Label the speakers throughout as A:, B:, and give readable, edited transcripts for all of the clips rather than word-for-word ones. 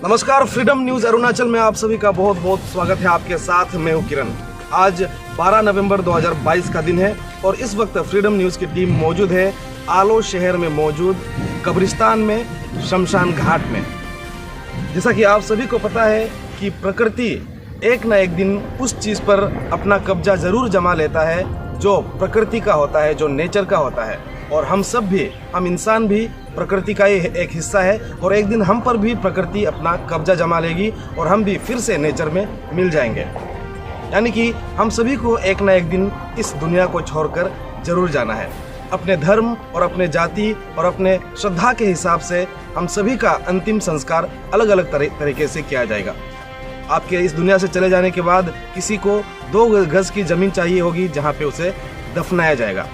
A: नमस्कार, freedom news Arunachal में आप सभी का बहुत बहुत स्वागत है। आपके साथ मैं हूं किरण। आज 12 नवंबर 2022 का दिन है और इस वक्त फ्रीडम न्यूज की टीम मौजूद है आलो शहर में मौजूद कब्रिस्तान में, शमशान घाट में। जैसा कि आप सभी को पता है कि प्रकृति एक न एक दिन उस चीज़ पर अपना कब्जा ज़रूर जमा लेता है जो प्रकृति का होता है, जो नेचर का होता है। और हम सब भी, हम इंसान भी प्रकृति का ही एक हिस्सा है और एक दिन हम पर भी प्रकृति अपना कब्जा जमा लेगी और हम भी फिर से नेचर में मिल जाएंगे। यानी कि हम सभी को एक न एक दिन इस दुनिया को छोड़कर जरूर जाना है। अपने धर्म और अपने जाति और अपने श्रद्धा के हिसाब से हम सभी का अंतिम संस्कार अलग अलग तरीके से किया जाएगा। आपके इस दुनिया से चले जाने के बाद किसी को 2 गज की ज़मीन चाहिए होगी जहाँ पे उसे दफनाया जाएगा।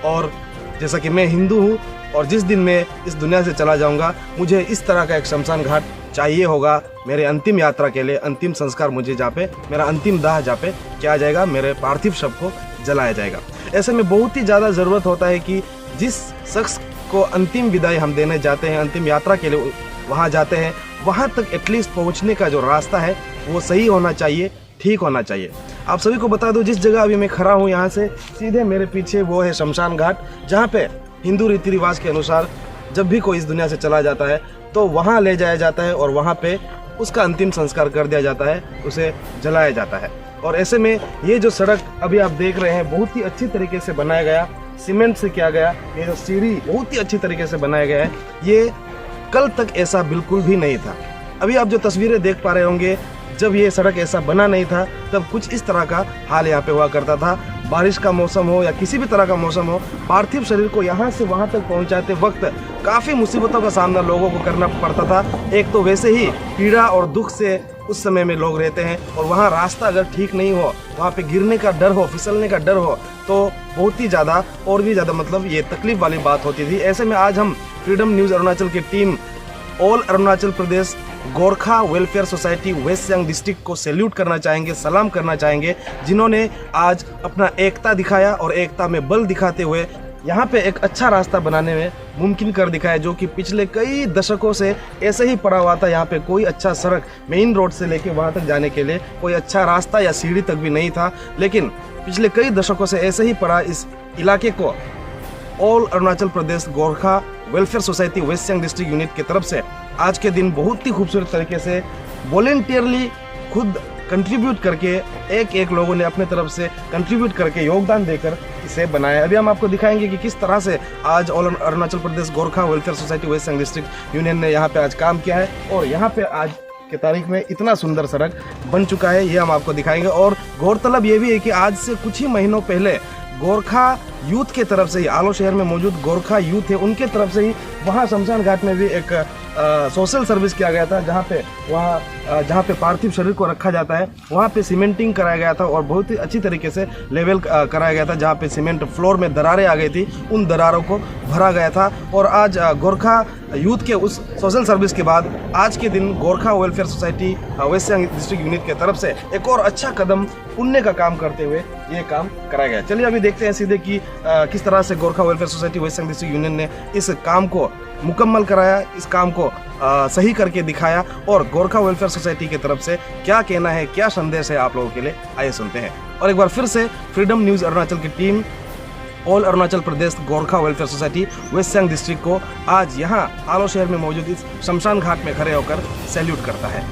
A: और जैसा कि मैं हिंदू हूँ और जिस दिन मैं इस दुनिया से चला जाऊँगा, मुझे इस तरह का एक शमशान घाट चाहिए होगा मेरे अंतिम यात्रा के लिए, अंतिम संस्कार मुझे जहाँ पे मेरा अंतिम दाह जहाँ पे किया जाएगा, मेरे पार्थिव शव को जलाया जाएगा। ऐसे में बहुत ही ज़्यादा ज़रूरत होता है कि जिस शख्स को अंतिम विदाई हम देने जाते हैं, अंतिम यात्रा के लिए वहाँ जाते हैं, वहाँ तक एटलीस्ट पहुँचने का जो रास्ता है वो सही होना चाहिए, ठीक होना चाहिए। आप सभी को बता दूं, जिस जगह अभी मैं खड़ा हूं यहाँ से सीधे मेरे पीछे वो है शमशान घाट, जहाँ पे हिंदू रीति रिवाज के अनुसार जब भी कोई इस दुनिया से चला जाता है तो वहाँ ले जाया जाता है और वहाँ पे उसका अंतिम संस्कार कर दिया जाता है, उसे जलाया जाता है। और ऐसे में ये जो सड़क अभी आप देख रहे हैं बहुत ही अच्छी तरीके से बनाया गया, सीमेंट से किया गया। ये जो सीढ़ी बहुत ही अच्छी तरीके से बनाया गया है, ये कल तक ऐसा बिल्कुल भी नहीं था। अभी आप जो तस्वीरें देख पा रहे होंगे, जब ये सड़क ऐसा बना नहीं था तब कुछ इस तरह का हाल यहाँ पे हुआ करता था। बारिश का मौसम हो या किसी भी तरह का मौसम हो, पार्थिव शरीर को यहाँ से वहाँ तक पहुँचाते वक्त काफ़ी मुसीबतों का सामना लोगों को करना पड़ता था। एक तो वैसे ही पीड़ा और दुख से उस समय में लोग रहते हैं और वहाँ रास्ता अगर ठीक नहीं हो, वहाँ पे गिरने का डर हो, फिसलने का डर हो, तो बहुत ही ज़्यादा और भी ज़्यादा मतलब ये तकलीफ वाली बात होती थी। ऐसे में आज हम फ्रीडम न्यूज़ अरुणाचल की team all Arunachal Pradesh Gorkha welfare society west Siang district को सैल्यूट करना चाहेंगे, सलाम करना चाहेंगे, जिन्होंने आज अपना एकता दिखाया और एकता में बल दिखाते हुए यहाँ पे एक अच्छा रास्ता बनाने में मुमकिन कर दिखाया, जो कि पिछले कई दशकों से ऐसे ही पड़ा हुआ था। यहाँ पे कोई अच्छा सड़क मेन रोड से लेके वहाँ तक जाने के लिए कोई अच्छा रास्ता या सीढ़ी तक भी नहीं था, लेकिन पिछले कई दशकों से ऐसे ही पड़ा इस इलाके को all Arunachal Pradesh Gorkha welfare society west Siang district unit की तरफ से आज के दिन बहुत ही खूबसूरत तरीके से वॉलेंटियरली खुद कंट्रीब्यूट करके एक लोगों ने अपने तरफ से कंट्रीब्यूट करके योगदान देकर इसे बनाया। अभी हम आपको दिखाएंगे कि किस तरह से आज all Arunachal Pradesh Gorkha welfare society west Siang district union ने यहाँ पे आज काम किया है और यहाँ पे आज की तारीख में इतना सुंदर सड़क बन चुका है, ये हम आपको दिखाएंगे। और गौरतलब ये भी है कि आज से कुछ ही महीनों पहले गोरखा यूथ के तरफ से ही, आलो शहर में मौजूद गोरखा यूथ है, उनके तरफ से ही वहाँ शमशान घाट में भी एक सोशल सर्विस किया गया था, जहाँ पे पार्थिव शरीर को रखा जाता है, वहाँ पे सीमेंटिंग कराया गया था और बहुत ही अच्छी तरीके से लेवल कराया गया था। जहाँ पे सीमेंट फ्लोर में दरारें आ गई थी, उन दरारों को भरा गया था। और आज गोरखा यूथ के उस सोशल सर्विस के बाद आज के दिन Gorkha welfare society west Siang district unit की तरफ से एक और अच्छा कदम पुण्य का काम करते हुए ये काम कराया गया। चलिए अभी देखते हैं सीधे कि किस तरह से Gorkha welfare society west Siang district union ने इस काम को मुकम्मल कराया, इस काम को सही करके दिखाया और गोरखा वेलफेयर सोसाइटी की तरफ से क्या कहना है, क्या संदेश है आप लोगों के लिए, आइए सुनते हैं। और एक बार फिर से फ्रीडम न्यूज़ अरुणाचल की team all Arunachal Pradesh Gorkha welfare society west Siang district को आज यहाँ आलो शहर में मौजूद इस शमशान घाट में खड़े होकर सैल्यूट करता है।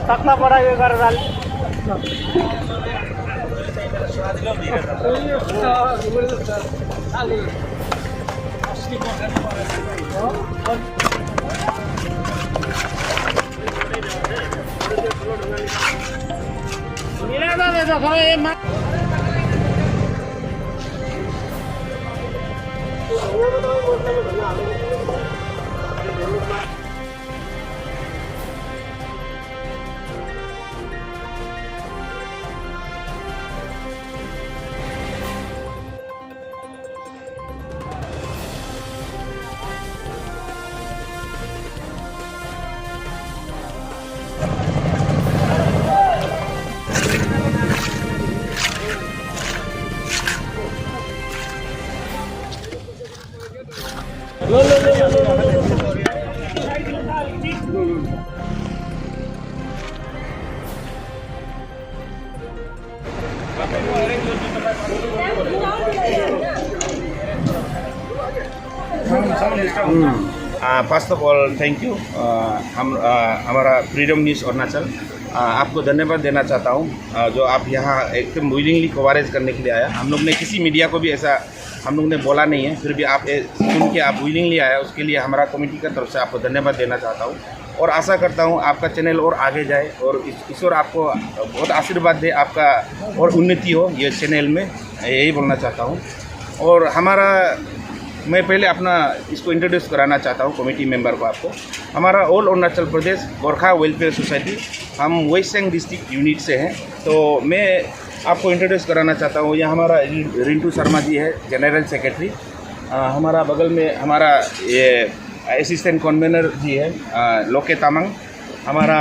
B: तकला पड़ा ये कर डाल
C: first of all thank you. हमारा फ्रीडम न्यूज़ अरुणाचल आपको धन्यवाद देना चाहता हूँ जो आप यहाँ एकदम विलिंगली कवरेज करने के लिए आया। हम लोग ने किसी मीडिया को भी ऐसा हम लोग ने बोला नहीं है, फिर भी आप सुन के आप विलिंगली आया, उसके लिए हमारा कमेटी की तरफ से आपको धन्यवाद देना चाहता हूँ और आशा करता हूँ आपका चैनल और आगे जाए और ईश्वर आपको बहुत आशीर्वाद दे, आपका और उन्नति हो ये चैनल में, यही बोलना चाहता हूँ। और हमारा मैं पहले अपना इसको इंट्रोड्यूस कराना चाहता हूँ कमेटी मेंबर को आपको। हमारा all Arunachal Pradesh Gorkha welfare society, हम वेस्ट सियांग डिस्ट्रिक्ट यूनिट से हैं। तो मैं आपको इंट्रोड्यूस कराना चाहता हूँ, यह हमारा रिंटू शर्मा जी है जनरल सेक्रेटरी। हमारा बगल में हमारा ये असिस्टेंट कन्वीनर जी है लोके तामंग। हमारा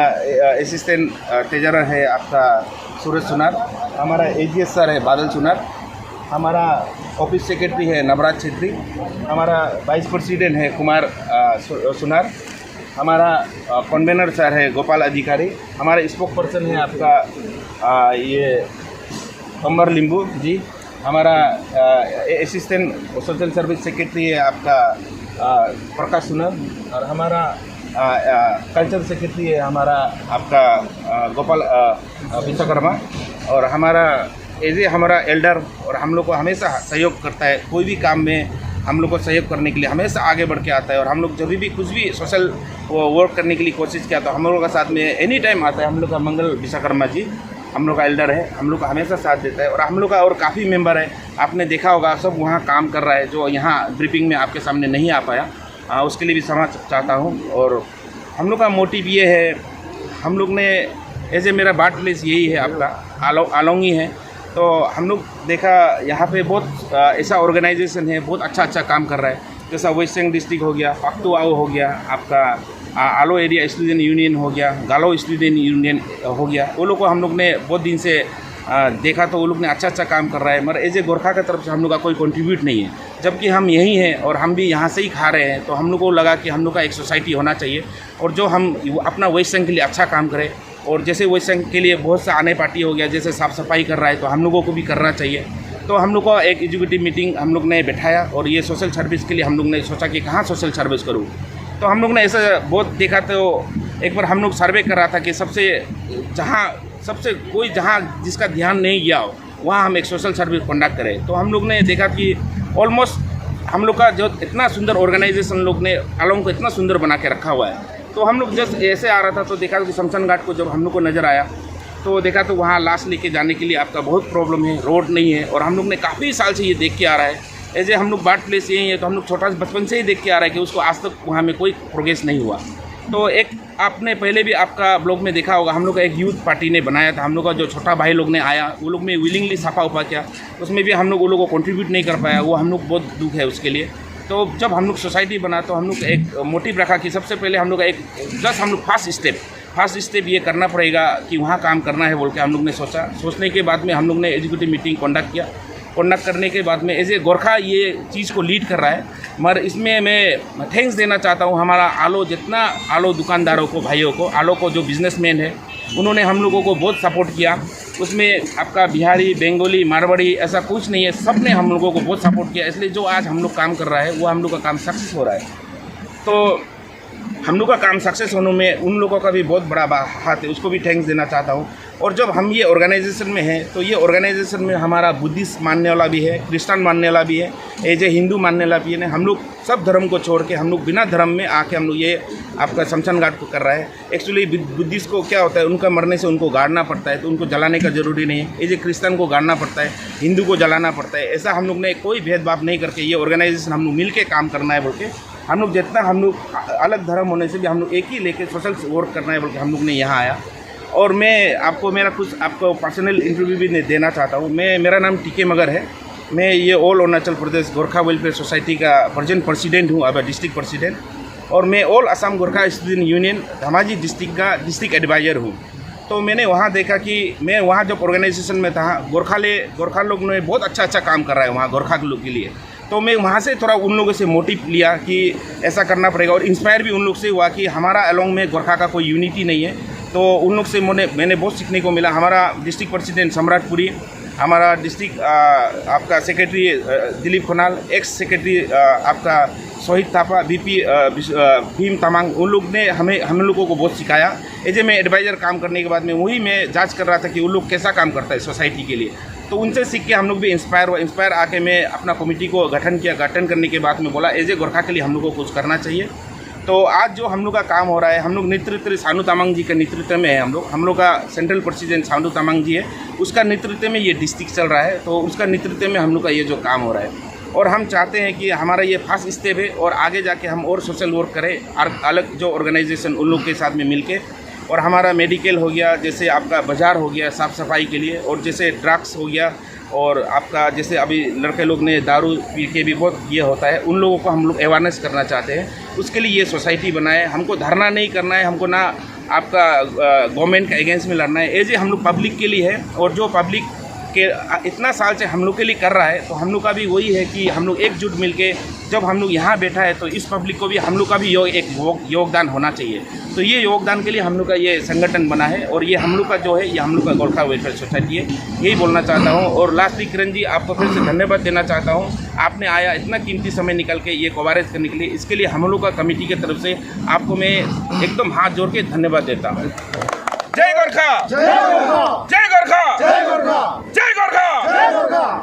C: असिस्टेंट ट्रेजरर है आपका सूरज सुनार। हमारा एजीएस सर है बादल सुनार। हमारा ऑफिस सेक्रेटरी है नवराज छेत्री। हमारा वाइस प्रेसिडेंट है कुमार सुनार। हमारा कन्वीनर सर है गोपाल अधिकारी। हमारा स्पोक पर्सन है आपका ये कमर लिंबू जी। हमारा असिस्टेंट सोशल सर्विस सेक्रेटरी है आपका प्रकाश सुनार। और हमारा कल्चर सेक्रेटरी है हमारा आपका गोपाल विश्वकर्मा। और हमारा हमारा एल्डर और हम लोग को हमेशा सहयोग करता है, कोई भी काम में हम लोग को सहयोग करने के लिए हमेशा आगे बढ़ के आता है। और हम लोग जब भी कुछ भी सोशल वर्क करने के लिए कोशिश किया तो हम लोगों का साथ में एनी टाइम आता है। हम लोग का मंगल विश्वकर्मा जी हम लोग का एल्डर है, हम लोग का हमेशा साथ देता है। और हम लोग का और काफ़ी मेंबर है, आपने देखा होगा सब वहाँ काम कर रहा है, जो यहाँ ब्रीफिंग में आपके सामने नहीं आ पाया, उसके लिए भी क्षमा चाहता हूँ। और हम लोग का मोटिव ये है, हम लोग ने ऐसे मेरा बर्थ प्लेस यही है आपका आलोंगी है, तो हम लोग देखा यहाँ पे बहुत ऐसा ऑर्गेनाइजेशन है बहुत अच्छा काम कर रहा है, जैसा वेस्ट सियांग डिस्ट्रिक्ट हो गया, पाक्तुआओ हो गया, आपका आलो एरिया स्टूडेंट यूनियन हो गया, गालो स्टूडेंट यूनियन हो गया। वो लोग को हम लोग ने बहुत दिन से देखा तो वो लोग ने अच्छा काम कर रहा है, मगर एज ए गोरखा की तरफ से हम लोग का कोई कंट्रीब्यूट नहीं है। जबकि हम यहीं हैं और हम भी यहाँ से ही खा रहे हैं, तो हम लोग को लगा कि हम लोग का एक सोसाइटी होना चाहिए और जो हम अपना वेस्ट सियांग के लिए अच्छा काम करें। और जैसे वेस्ट सियांग के लिए बहुत सा आने पार्टी हो गया, जैसे साफ़ सफाई कर रहा है, तो हम लोगों को भी करना चाहिए। तो हम लोग को एक एग्जीक्यूटिव मीटिंग हम लोग ने बैठाया और ये सोशल सर्विस के लिए हम लोग ने सोचा कि कहाँ सोशल सर्विस करूँ। तो हम लोग ने ऐसा बहुत देखा, तो एक बार हम लोग सर्वे कर रहा था कि सबसे कोई जहाँ जिसका ध्यान नहीं गया हो वहाँ हम एक सोशल सर्विस कंडक्ट करें। तो हम लोग ने देखा कि ऑलमोस्ट हम लोग का जो इतना सुंदर ऑर्गेनाइजेशन लोग ने आलोंग को इतना सुंदर बना के रखा हुआ है। तो हम लोग जस्ट ऐसे आ रहा था तो देखा कि शमशान घाट को जब हम लोग को नज़र आया तो देखा तो वहाँ लाश लेके जाने के लिए आपका बहुत प्रॉब्लम है, रोड नहीं है। और हम लोग ने काफ़ी साल से ये देख के आ रहा है, ऐसे हम लोग बर्थ प्लेस यही है, तो हम लोग छोटा बचपन से ही देख के आ रहा है कि उसको आज तक वहाँ में कोई प्रोग्रेस नहीं हुआ। तो एक आपने पहले भी आपका ब्लॉग में देखा होगा, हम लोग का एक यूथ पार्टी ने बनाया था, हम लोग का जो छोटा भाई लोग ने आया वो लोग में विलिंगली सफा उपा किया, उसमें भी हम लोग वो लोग को कंट्रीब्यूट नहीं कर पाया, वो हम लोग बहुत दुख है उसके लिए। तो जब हम लोग सोसाइटी बना तो हम लोग एक मोटिव रखा कि सबसे पहले हम लोग का हम लोग फर्स्ट स्टेप ये करना पड़ेगा कि वहाँ काम करना है बोल के हम लोग ने सोचने के बाद में हम लोग ने एग्जीक्यूटिव मीटिंग कंडक्ट किया। कंडक्ट करने के बाद में एज ए गोरखा ये चीज़ को लीड कर रहा है, मगर इसमें मैं थैंक्स देना चाहता हूँ हमारा आलो दुकानदारों को, भाइयों को, आलो को जो बिजनेसमैन है उन्होंने हम लोगों को बहुत सपोर्ट किया। उसमें आपका बिहारी, बंगाली, मारवाड़ी ऐसा कुछ नहीं है, सब ने हम लोगों को बहुत सपोर्ट किया। इसलिए जो आज हम लोग काम कर रहा है वो हम लोग का काम सक्सेस हो रहा है। तो हम लोग का काम सक्सेस होने में उन लोगों का भी बहुत बड़ा हाथ है, उसको भी थैंक्स देना चाहता हूँ। और जब हम ये ऑर्गेनाइजेशन में हैं तो ये ऑर्गेनाइजेशन में हमारा बुद्धिस्ट मानने वाला भी है, क्रिश्चियन मानने वाला भी है, एज ए हिंदू मानने वाला भी है। हम लोग सब धर्म को छोड़ के हम लोग बिना धर्म में आके हम लोग ये आपका शमशान घाट को कर रहा है। एक्चुअली बुद्धिस्ट को क्या होता है, उनका मरने से उनको गाड़ना पड़ता है, तो उनको जलाने का ज़रूरी नहीं है। एज ए क्रिश्चियन को गाड़ना पड़ता है, हिंदू को जलाना पड़ता है। ऐसा हम लोग ने कोई भेदभाव नहीं करके ये ऑर्गेनाइजेशन हम लोग मिल के काम करना है बोल के, हम लोग जितना हम लोग अलग धर्म होने से भी हम लोग एक ही लेके सोशल वर्क करना है बोल के हम लोग ने यहाँ आया। और मैं आपको आपको पर्सनल इंटरव्यू भी देना चाहता हूँ। मेरा नाम टीके मगर है। मैं ये all Arunachal Pradesh Gorkha welfare society का प्रेजेंट प्रेसिडेंट हूँ, अब डिस्ट्रिक्ट प्रेसिडेंट। और मैं all Assam Gorkha student union Dhemaji district का डिस्ट्रिक्ट एडवाइज़र हूँ। तो मैंने वहाँ देखा कि मैं वहाँ जब ऑर्गेनाइजेशन में था, गोरखा लोग ने बहुत अच्छा काम कर रहा है वहाँ गोरखा लोग के लिए। तो मैं वहाँ से थोड़ा उन लोगों से मोटिव लिया कि ऐसा करना पड़ेगा, और इंस्पायर भी उन लोग से हुआ कि हमारा अलोंग में गोरखा का कोई यूनिटी नहीं है। तो उन लोग से मैंने बहुत सीखने को मिला। हमारा डिस्ट्रिक्ट प्रेसिडेंट सम्राटपुरी, हमारा डिस्ट्रिक्ट आपका secretary Dilip Khanal, x secretary आपका सोहित थापा, VP भीम तमांग, उन लोग ने हम लोगों को बहुत सिखाया। एज ए मैं एडवाइज़र काम करने के बाद में वही मैं जांच कर रहा था कि उन लोग कैसा काम करता है सोसाइटी के लिए। तो उनसे सीख के हम लोग भी इंस्पायर आके मैं अपना कमेटी को गठन करने के बाद में बोला एज ए गोरखा के लिए हम लोग को कुछ करना चाहिए। तो आज जो हम लोग का काम हो रहा है, हम लोग नेतृत्व सानू तामांग जी के नेतृत्व में है। हम लोग का सेंट्रल प्रेसिडेंट सानू तामांग जी है, उसका नेतृत्व में ये डिस्ट्रिक्ट चल रहा है। तो उसका नेतृत्व में हम लोग का ये जो काम हो रहा है, और हम चाहते हैं कि हमारा ये फर्स्ट स्टेप है और आगे जाके हम और सोशल वर्क करें अलग जो ऑर्गेनाइजेशन उन लोग के साथ में मिलके। और हमारा मेडिकल हो गया, जैसे आपका बाज़ार हो गया साफ़ सफाई के लिए, और जैसे ड्रग्स हो गया, और आपका जैसे अभी लड़के लोग ने दारू पी के भी बहुत ये होता है, उन लोगों को हम लोग अवेयरनेस करना चाहते हैं। उसके लिए ये सोसाइटी बनाए। हमको धरना नहीं करना है, हमको ना आपका गवर्नमेंट के अगेंस्ट में लड़ना है। एज ए हम लोग पब्लिक के लिए है, और जो पब्लिक के इतना साल से हम लोग के लिए कर रहा है, तो हम लोग का भी वही है कि हम लोग एकजुट मिलके जब हम लोग यहाँ बैठा है तो इस पब्लिक को भी हम लोग का भी एक योगदान होना चाहिए। तो ये योगदान के लिए हम लोग का ये संगठन बना है, और ये हम लोग का जो है ये हम लोग का गोरखा वेलफेयर सोसाइटी है। यही बोलना चाहता हूँ। और लास्टली किरण जी, आपको फिर से धन्यवाद देना चाहता हूँ। आपने आया इतना कीमती समय निकल के ये कवरेज करने के लिए, इसके लिए हम लोग का कमेटी की तरफ से आपको मैं एकदम हाथ जोड़ के धन्यवाद देता हूँ। जय गोरखा, जय गोरखा, जय गोरखा, जय गोरखा, जय गोरखा, जय गोरखा।